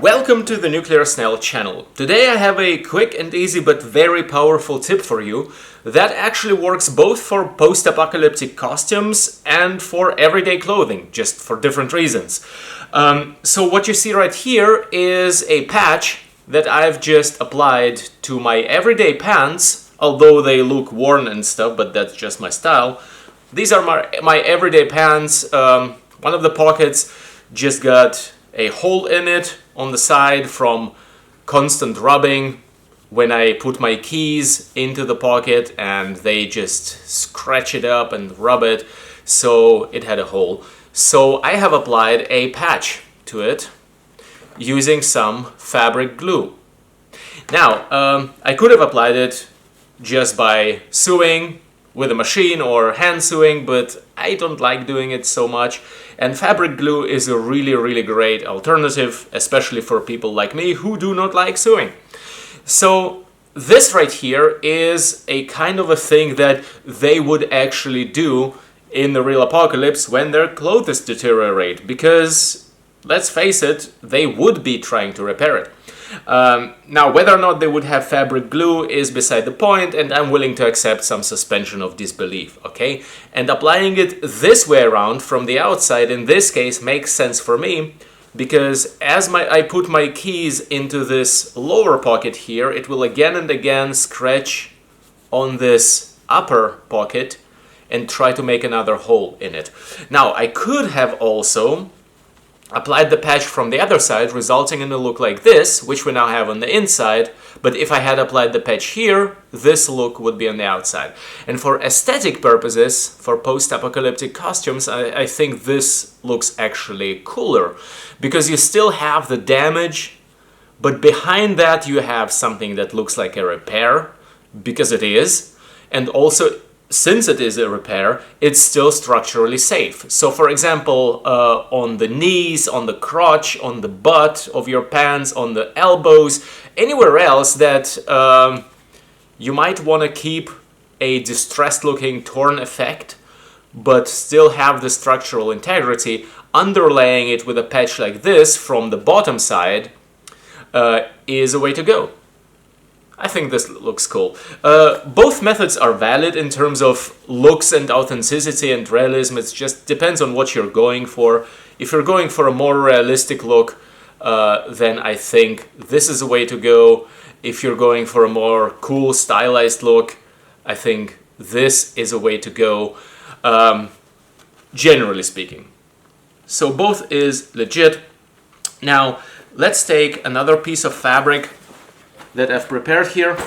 Welcome to the Nuclear Snail channel. Today I have a quick and easy but very powerful tip for you that actually works both for post-apocalyptic costumes and for everyday clothing, just for different reasons. So what you see right here is a patch that I've just applied to my everyday pants, although they look worn and stuff, but that's just my style. These are my everyday pants. One of the pockets just got a hole in it on the side from constant rubbing when I put my keys into the pocket and they just scratch it up and rub it, so it had a hole. So I have applied a patch to it using some fabric glue. Now, I could have applied it just by sewing with a machine or hand sewing, but I don't like doing it so much. And fabric glue is a really great alternative, especially for people like me who do not like sewing. So this right here is a kind of a thing that they would actually do in the real apocalypse when their clothes deteriorate, because let's face it, they would be trying to repair it. Now, whether or not they would have fabric glue is beside the point, and I'm willing to accept some suspension of disbelief, okay? And applying it this way around from the outside in this case makes sense for me, because as I put my keys into this lower pocket here, it will again and again scratch on this upper pocket and try to make another hole in it. Now, I could have also applied the patch from the other side, resulting in a look like this, which we now have on the inside, but if I had applied the patch here, this look would be on the outside. And for aesthetic purposes, for post-apocalyptic costumes, I think this looks actually cooler, because you still have the damage, but behind that you have something that looks like a repair, because it is, and also since it is a repair, it's still structurally safe. So for example, on the knees, on the crotch, on the butt of your pants, on the elbows, anywhere else that you might want to keep a distressed looking torn effect, but still have the structural integrity, underlaying it with a patch like this from the bottom side is a way to go. I think this looks cool. Both methods are valid in terms of looks and authenticity and realism. It just depends on what you're going for. If you're going for a more realistic look, then I think this is a way to go. If you're going for a more cool, stylized look, I think this is a way to go, generally speaking. So both is legit. Now, let's take another piece of fabric that I've prepared here,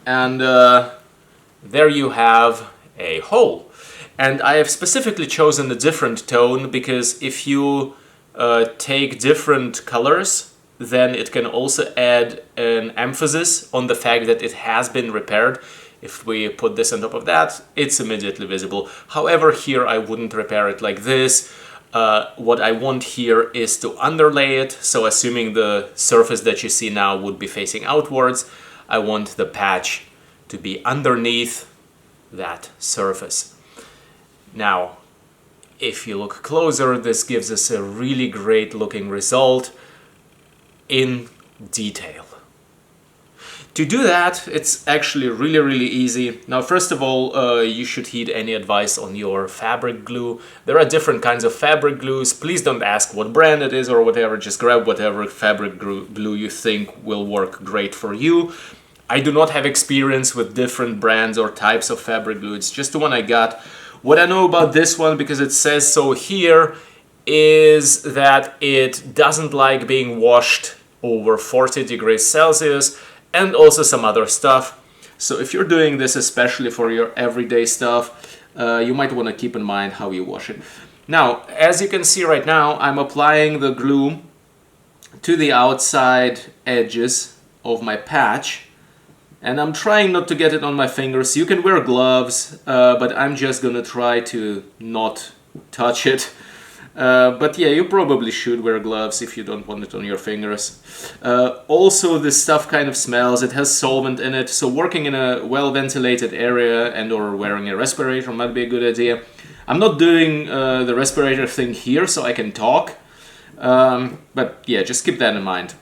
and there you have a hole. And I have specifically chosen a different tone because if you take different colors, then it can also add an emphasis on the fact that it has been repaired. If we put this on top of that, it's immediately visible. However, here I wouldn't repair it like this. What I want here is to underlay it, so assuming the surface that you see now would be facing outwards, I want the patch to be underneath that surface. Now, if you look closer, this gives us a really great looking result in detail. To do that, it's actually really easy. Now, first of all, you should heed any advice on your fabric glue. There are different kinds of fabric glues. Please don't ask what brand it is or whatever. Just grab whatever fabric glue you think will work great for you. I do not have experience with different brands or types of fabric glue. It's just the one I got. What I know about this one, because it says so here, is that it doesn't like being washed over 40 degrees Celsius, and also some other stuff. So if you're doing this especially for your everyday stuff, you might want to keep in mind how you wash it. Now, as you can see right now, I'm applying the glue to the outside edges of my patch, and I'm trying not to get it on my fingers. You can wear gloves, but I'm just gonna try to not touch it. But yeah, you probably should wear gloves if you don't want it on your fingers. Also, this stuff kind of smells. It has solvent in it, so working in a well-ventilated area and or wearing a respirator might be a good idea. I'm not doing the respirator thing here so I can talk, But yeah, just keep that in mind.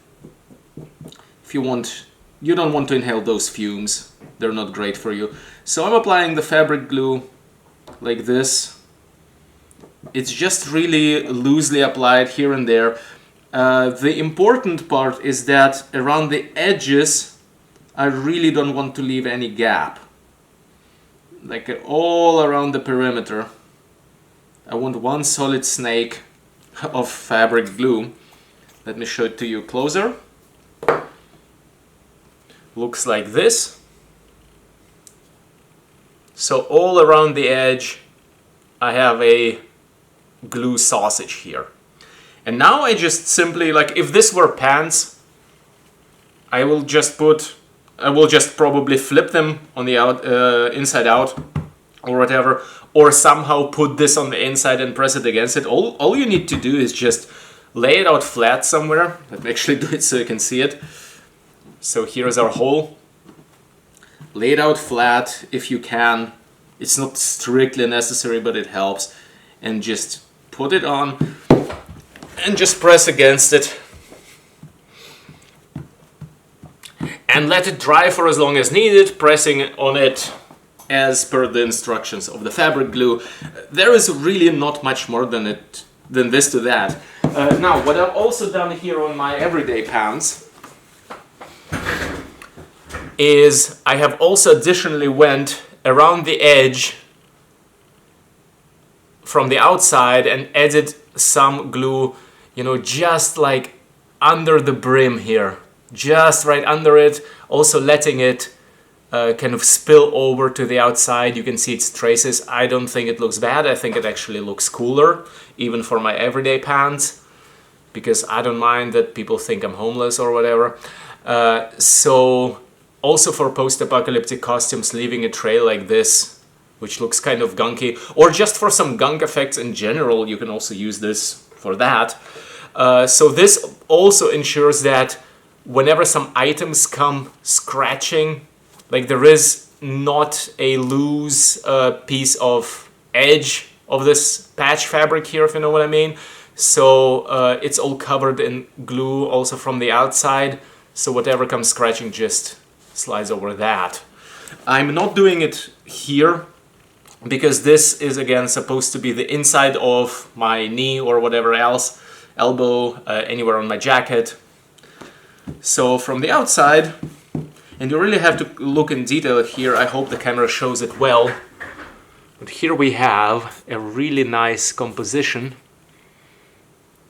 If you don't want to inhale those fumes. They're not great for you. So I'm applying the fabric glue like this. It's just really loosely applied here and there. The important part is that around the edges, I really don't want to leave any gap. Like all around the perimeter. I want one solid snake of fabric glue. Let me show it to you closer. Looks like this. So all around the edge, I have a glue sausage here. And now I just simply, like if this were pants, I will just probably flip them on the inside out or whatever, or somehow put this on the inside and press it against it. All you need to do is just lay it out flat somewhere. Let me actually do it so you can see it. So here's our hole. Lay it out flat if you can. It's not strictly necessary, but it helps. And just put it on and just press against it. And let it dry for as long as needed, pressing on it as per the instructions of the fabric glue. There is really not much more than this to that. Now, what I've also done here on my everyday pants is I have also additionally went around the edge from the outside and added some glue, you know, just like under the brim here, just right under it, also letting it kind of spill over to the outside. You can see its traces. I don't think it looks bad. I think it actually looks cooler, even for my everyday pants, because I don't mind that people think I'm homeless or whatever. So also for post-apocalyptic costumes, leaving a trail like this, which looks kind of gunky, or just for some gunk effects in general, you can also use this for that. So this also ensures that whenever some items come scratching, like there is not a loose piece of edge of this patch fabric here, if you know what I mean. So it's all covered in glue also from the outside, so whatever comes scratching just slides over that. I'm not doing it here because this is again supposed to be the inside of my knee or whatever else, elbow, anywhere on my jacket. So from the outside, and you really have to look in detail here, I hope the camera shows it well, but here we have a really nice composition.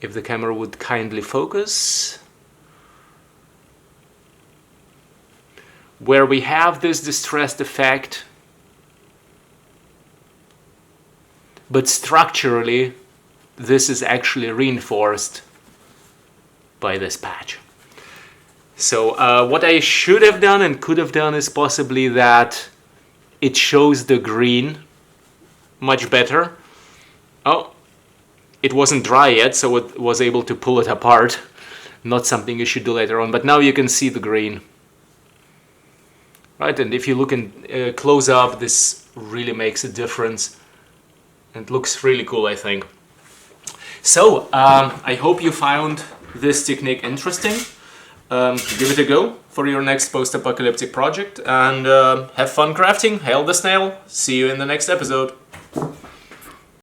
If the camera would kindly focus, where we have this distressed effect, but structurally this is actually reinforced by this patch. So what I should have done and could have done is possibly that it shows the green much better. Oh, it wasn't dry yet, so it was able to pull it apart. Not something you should do later on, but now you can see the green. Right, and if you look in close up, this really makes a difference. It looks really cool, I think. So, I hope you found this technique interesting. Give it a go for your next post-apocalyptic project, and have fun crafting. Hail the snail. See you in the next episode.